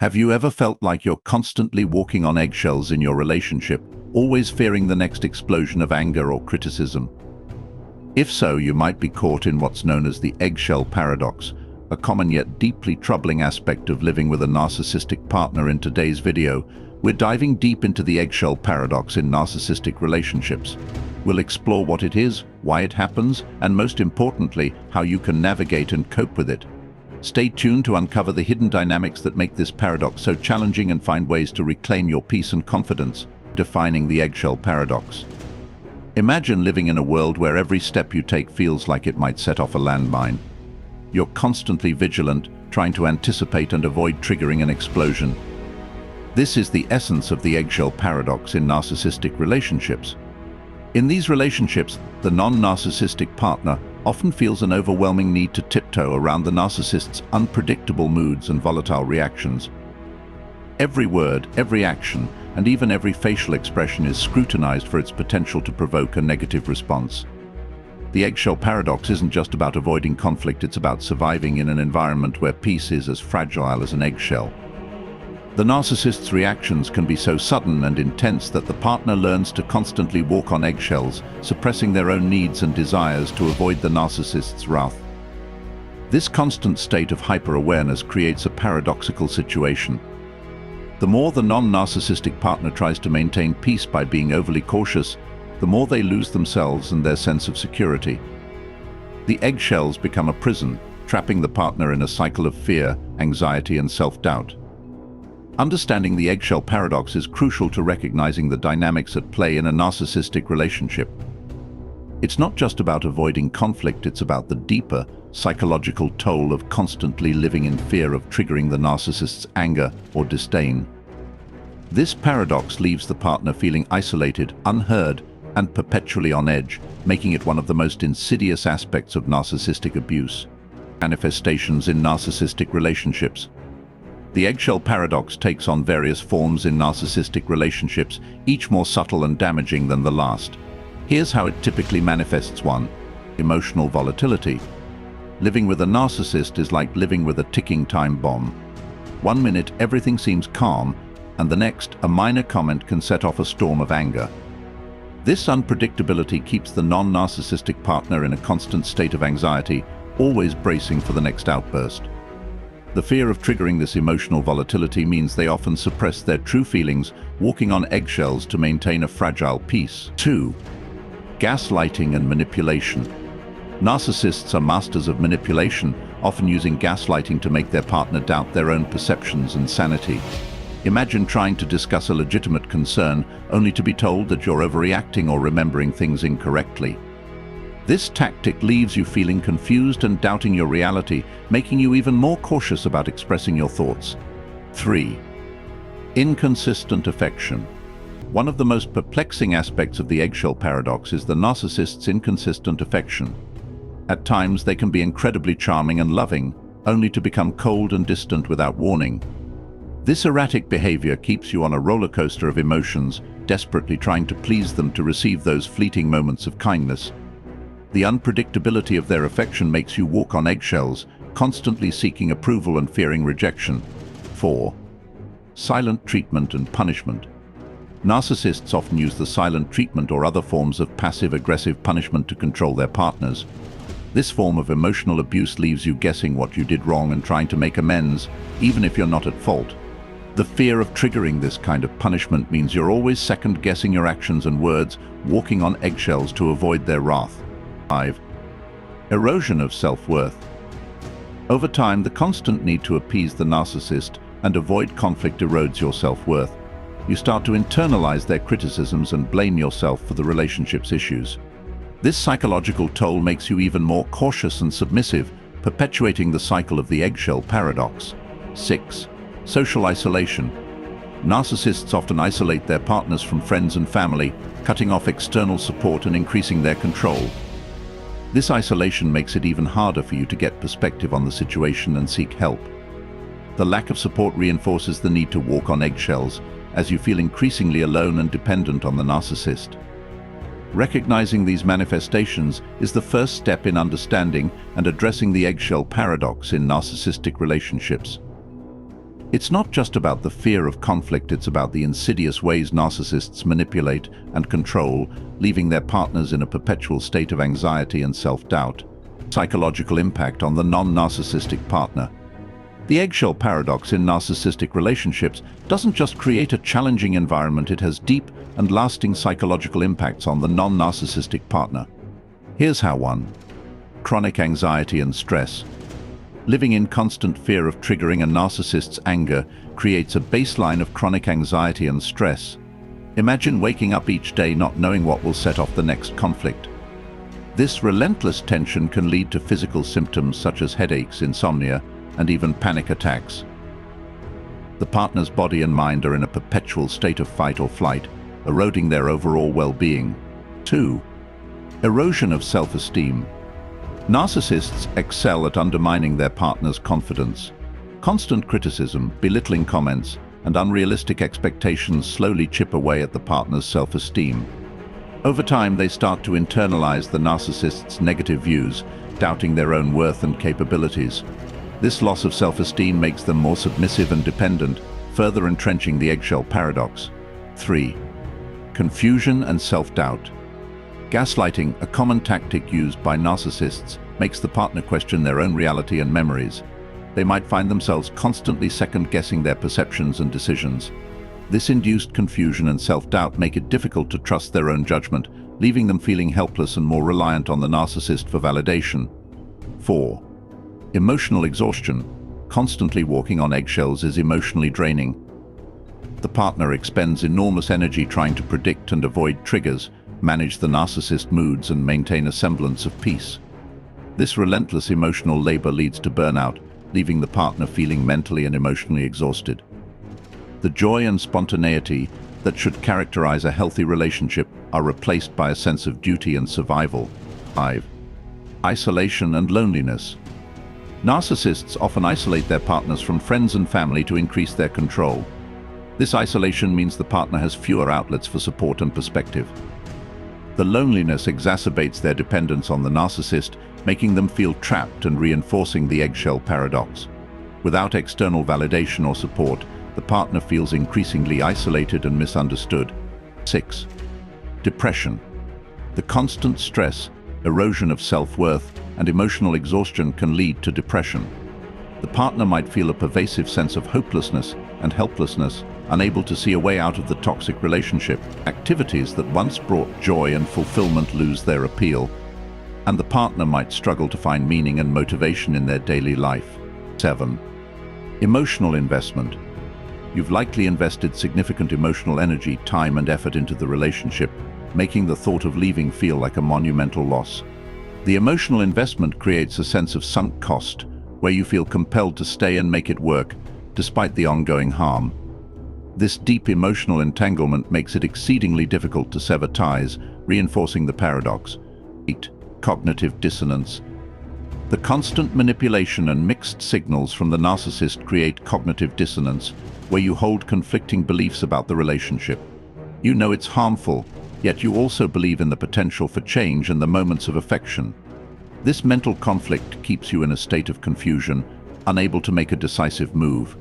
Have you ever felt like you're constantly walking on eggshells in your relationship, always fearing the next explosion of anger or criticism? If so, you might be caught in what's known as the eggshell paradox, a common yet deeply troubling aspect of living with a narcissistic partner. In today's video, we're diving deep into the eggshell paradox in narcissistic relationships. We'll explore what it is, why it happens, and most importantly, how you can navigate and cope with it. Stay tuned to uncover the hidden dynamics that make this paradox so challenging and find ways to reclaim your peace and confidence. Defining the eggshell paradox. Imagine living in a world where every step you take feels like it might set off a landmine. You're constantly vigilant, trying to anticipate and avoid triggering an explosion. This is the essence of the eggshell paradox in narcissistic relationships. In these relationships, the non-narcissistic partner often feels an overwhelming need to tiptoe around the narcissist's unpredictable moods and volatile reactions. Every word, every action, and even every facial expression is scrutinized for its potential to provoke a negative response. The eggshell paradox isn't just about avoiding conflict, it's about surviving in an environment where peace is as fragile as an eggshell. The narcissist's reactions can be so sudden and intense that the partner learns to constantly walk on eggshells, suppressing their own needs and desires to avoid the narcissist's wrath. This constant state of hyper-awareness creates a paradoxical situation. The more the non-narcissistic partner tries to maintain peace by being overly cautious, the more they lose themselves and their sense of security. The eggshells become a prison, trapping the partner in a cycle of fear, anxiety, and self-doubt. Understanding the eggshell paradox is crucial to recognizing the dynamics at play in a narcissistic relationship. It's not just about avoiding conflict, it's about the deeper, psychological toll of constantly living in fear of triggering the narcissist's anger or disdain. This paradox leaves the partner feeling isolated, unheard, and perpetually on edge, making it one of the most insidious aspects of narcissistic abuse. Manifestations in narcissistic relationships. The eggshell paradox takes on various forms in narcissistic relationships, each more subtle and damaging than the last. Here's how it typically manifests. 1. Emotional volatility. Living with a narcissist is like living with a ticking time bomb. 1 minute everything seems calm, and the next, a minor comment can set off a storm of anger. This unpredictability keeps the non-narcissistic partner in a constant state of anxiety, always bracing for the next outburst. The fear of triggering this emotional volatility means they often suppress their true feelings, walking on eggshells to maintain a fragile peace. 2. Gaslighting and manipulation. Narcissists are masters of manipulation, often using gaslighting to make their partner doubt their own perceptions and sanity. Imagine trying to discuss a legitimate concern, only to be told that you're overreacting or remembering things incorrectly. This tactic leaves you feeling confused and doubting your reality, making you even more cautious about expressing your thoughts. 3. Inconsistent affection. One of the most perplexing aspects of the eggshell paradox is the narcissist's inconsistent affection. At times, they can be incredibly charming and loving, only to become cold and distant without warning. This erratic behavior keeps you on a roller coaster of emotions, desperately trying to please them to receive those fleeting moments of kindness. The unpredictability of their affection makes you walk on eggshells, constantly seeking approval and fearing rejection. 4. Silent treatment and punishment. Narcissists often use the silent treatment or other forms of passive-aggressive punishment to control their partners. This form of emotional abuse leaves you guessing what you did wrong and trying to make amends, even if you're not at fault. The fear of triggering this kind of punishment means you're always second-guessing your actions and words, walking on eggshells to avoid their wrath. 5. Erosion of self-worth. Over time, the constant need to appease the narcissist and avoid conflict erodes your self-worth. You start to internalize their criticisms and blame yourself for the relationship's issues. This psychological toll makes you even more cautious and submissive, perpetuating the cycle of the eggshell paradox. 6. Social isolation. Narcissists often isolate their partners from friends and family, cutting off external support and increasing their control. This isolation makes it even harder for you to get perspective on the situation and seek help. The lack of support reinforces the need to walk on eggshells, as you feel increasingly alone and dependent on the narcissist. Recognizing these manifestations is the first step in understanding and addressing the eggshell paradox in narcissistic relationships. It's not just about the fear of conflict, it's about the insidious ways narcissists manipulate and control, leaving their partners in a perpetual state of anxiety and self-doubt. Psychological impact on the non-narcissistic partner. The eggshell paradox in narcissistic relationships doesn't just create a challenging environment, it has deep and lasting psychological impacts on the non-narcissistic partner. Here's how. 1. Chronic anxiety and stress. Living in constant fear of triggering a narcissist's anger creates a baseline of chronic anxiety and stress. Imagine waking up each day not knowing what will set off the next conflict. This relentless tension can lead to physical symptoms such as headaches, insomnia, and even panic attacks. The partner's body and mind are in a perpetual state of fight or flight, eroding their overall well-being. 2. Erosion of self-esteem. Narcissists excel at undermining their partner's confidence. Constant criticism, belittling comments, and unrealistic expectations slowly chip away at the partner's self-esteem. Over time, they start to internalize the narcissist's negative views, doubting their own worth and capabilities. This loss of self-esteem makes them more submissive and dependent, further entrenching the eggshell paradox. 3. Confusion and self-doubt. Gaslighting, a common tactic used by narcissists, makes the partner question their own reality and memories. They might find themselves constantly second-guessing their perceptions and decisions. This induced confusion and self-doubt make it difficult to trust their own judgment, leaving them feeling helpless and more reliant on the narcissist for validation. 4. Emotional exhaustion. Constantly walking on eggshells is emotionally draining. The partner expends enormous energy trying to predict and avoid triggers, manage the narcissist moods, and maintain a semblance of peace. This relentless emotional labor leads to burnout, leaving the partner feeling mentally and emotionally exhausted. The joy and spontaneity that should characterize a healthy relationship are replaced by a sense of duty and survival. 5. Isolation and loneliness. Narcissists often isolate their partners from friends and family to increase their control. This isolation means the partner has fewer outlets for support and perspective. The loneliness exacerbates their dependence on the narcissist, making them feel trapped and reinforcing the eggshell paradox. Without external validation or support, the partner feels increasingly isolated and misunderstood. 6. Depression. The constant stress, erosion of self-worth, and emotional exhaustion can lead to depression. The partner might feel a pervasive sense of hopelessness and helplessness, unable to see a way out of the toxic relationship. Activities that once brought joy and fulfillment lose their appeal, and the partner might struggle to find meaning and motivation in their daily life. 7. Emotional investment. You've likely invested significant emotional energy, time, and effort into the relationship, making the thought of leaving feel like a monumental loss. The emotional investment creates a sense of sunk cost, where you feel compelled to stay and make it work, despite the ongoing harm. This deep emotional entanglement makes it exceedingly difficult to sever ties, reinforcing the paradox. 8. Cognitive dissonance. The constant manipulation and mixed signals from the narcissist create cognitive dissonance, where you hold conflicting beliefs about the relationship. You know it's harmful, yet you also believe in the potential for change and the moments of affection. This mental conflict keeps you in a state of confusion, unable to make a decisive move.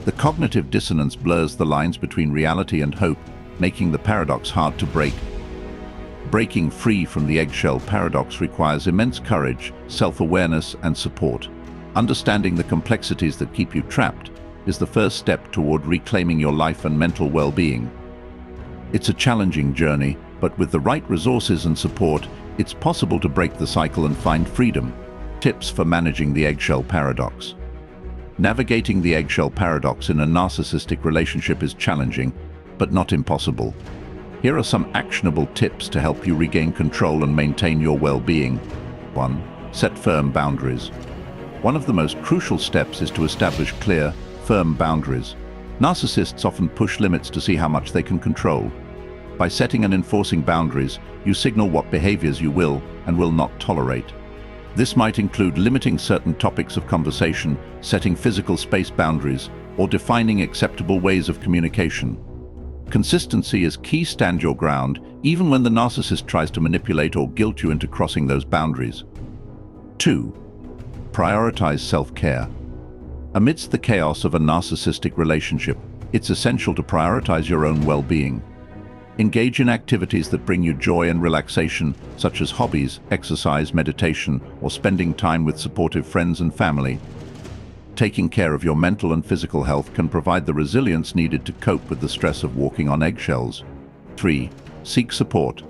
The cognitive dissonance blurs the lines between reality and hope, making the paradox hard to break. Breaking free from the eggshell paradox requires immense courage, self-awareness, and support. Understanding the complexities that keep you trapped is the first step toward reclaiming your life and mental well-being. It's a challenging journey, but with the right resources and support, it's possible to break the cycle and find freedom. Tips for managing the eggshell paradox. Navigating the eggshell paradox in a narcissistic relationship is challenging, but not impossible. Here are some actionable tips to help you regain control and maintain your well-being. 1. Set firm boundaries. One of the most crucial steps is to establish clear, firm boundaries. Narcissists often push limits to see how much they can control. By setting and enforcing boundaries, you signal what behaviors you will and will not tolerate. This might include limiting certain topics of conversation, setting physical space boundaries, or defining acceptable ways of communication. Consistency is key. Stand your ground, even when the narcissist tries to manipulate or guilt you into crossing those boundaries. 2. Prioritize self-care. Amidst the chaos of a narcissistic relationship, it's essential to prioritize your own well-being. Engage in activities that bring you joy and relaxation, such as hobbies, exercise, meditation, or spending time with supportive friends and family. Taking care of your mental and physical health can provide the resilience needed to cope with the stress of walking on eggshells. 3. Seek support.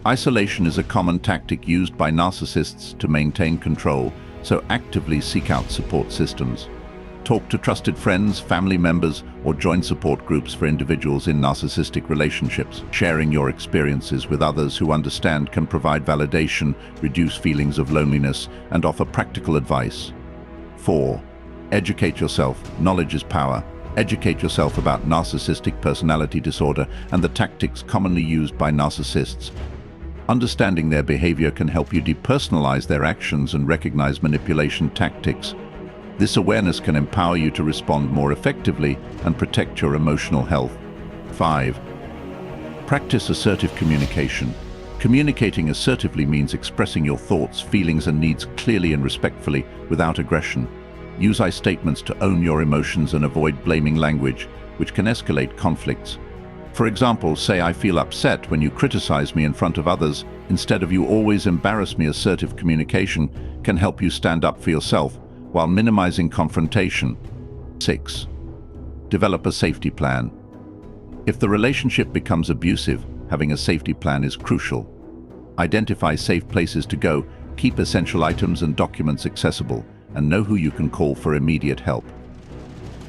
Isolation is a common tactic used by narcissists to maintain control, so actively seek out support systems. Talk to trusted friends, family members, or join support groups for individuals in narcissistic relationships. Sharing your experiences with others who understand can provide validation, reduce feelings of loneliness, and offer practical advice. 4. Educate yourself. Knowledge is power. Educate yourself about narcissistic personality disorder and the tactics commonly used by narcissists. Understanding their behavior can help you depersonalize their actions and recognize manipulation tactics. This awareness can empower you to respond more effectively and protect your emotional health. 5. Practice assertive communication. Communicating assertively means expressing your thoughts, feelings, and needs clearly and respectfully without aggression. Use I statements to own your emotions and avoid blaming language, which can escalate conflicts. For example, say, "I feel upset when you criticize me in front of others," instead of "you always embarrass me." Assertive communication can help you stand up for yourself while minimizing confrontation. 6. Develop a safety plan. If the relationship becomes abusive, having a safety plan is crucial. Identify safe places to go, keep essential items and documents accessible, and know who you can call for immediate help.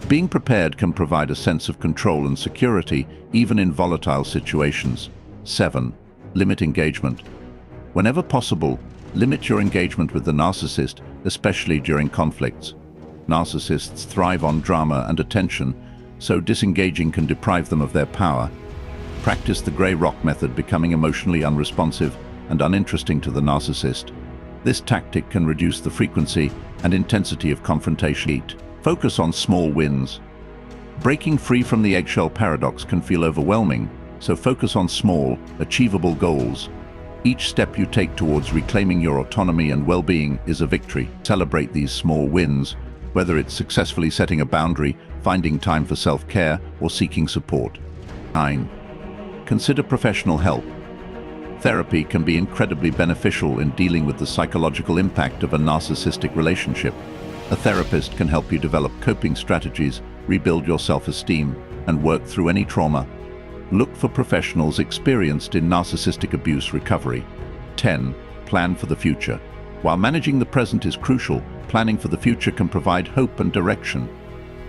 Being prepared can provide a sense of control and security, even in volatile situations. 7. Limit engagement. Whenever possible, limit your engagement with the narcissist, especially during conflicts. Narcissists thrive on drama and attention, so disengaging can deprive them of their power. Practice the gray rock method, becoming emotionally unresponsive and uninteresting to the narcissist. This tactic can reduce the frequency and intensity of confrontation. 8. Focus on small wins. Breaking free from the eggshell paradox can feel overwhelming, so focus on small, achievable goals. Each step you take towards reclaiming your autonomy and well-being is a victory. Celebrate these small wins, whether it's successfully setting a boundary, finding time for self-care, or seeking support. 9. Consider professional help. Therapy can be incredibly beneficial in dealing with the psychological impact of a narcissistic relationship. A therapist can help you develop coping strategies, rebuild your self-esteem, and work through any trauma. Look for professionals experienced in narcissistic abuse recovery. 10. Plan for the future. While managing the present is crucial, planning for the future can provide hope and direction.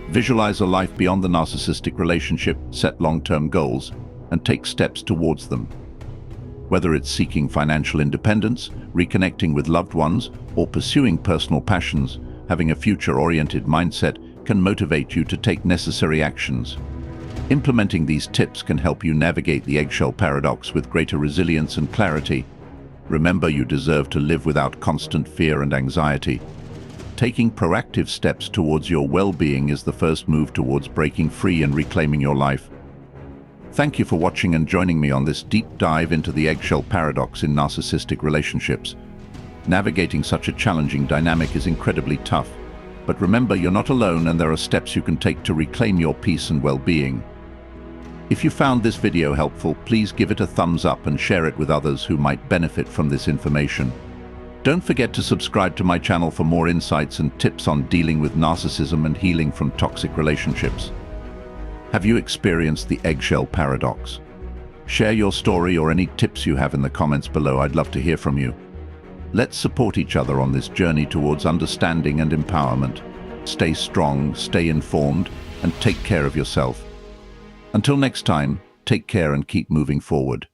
Visualize a life beyond the narcissistic relationship, set long-term goals, and take steps towards them. Whether it's seeking financial independence, reconnecting with loved ones, or pursuing personal passions, having a future-oriented mindset can motivate you to take necessary actions. Implementing these tips can help you navigate the eggshell paradox with greater resilience and clarity. Remember, you deserve to live without constant fear and anxiety. Taking proactive steps towards your well-being is the first move towards breaking free and reclaiming your life. Thank you for watching and joining me on this deep dive into the eggshell paradox in narcissistic relationships. Navigating such a challenging dynamic is incredibly tough, but remember, you're not alone and there are steps you can take to reclaim your peace and well-being. If you found this video helpful, please give it a thumbs up and share it with others who might benefit from this information. Don't forget to subscribe to my channel for more insights and tips on dealing with narcissism and healing from toxic relationships. Have you experienced the eggshell paradox? Share your story or any tips you have in the comments below. I'd love to hear from you. Let's support each other on this journey towards understanding and empowerment. Stay strong, stay informed, and take care of yourself. Until next time, take care and keep moving forward.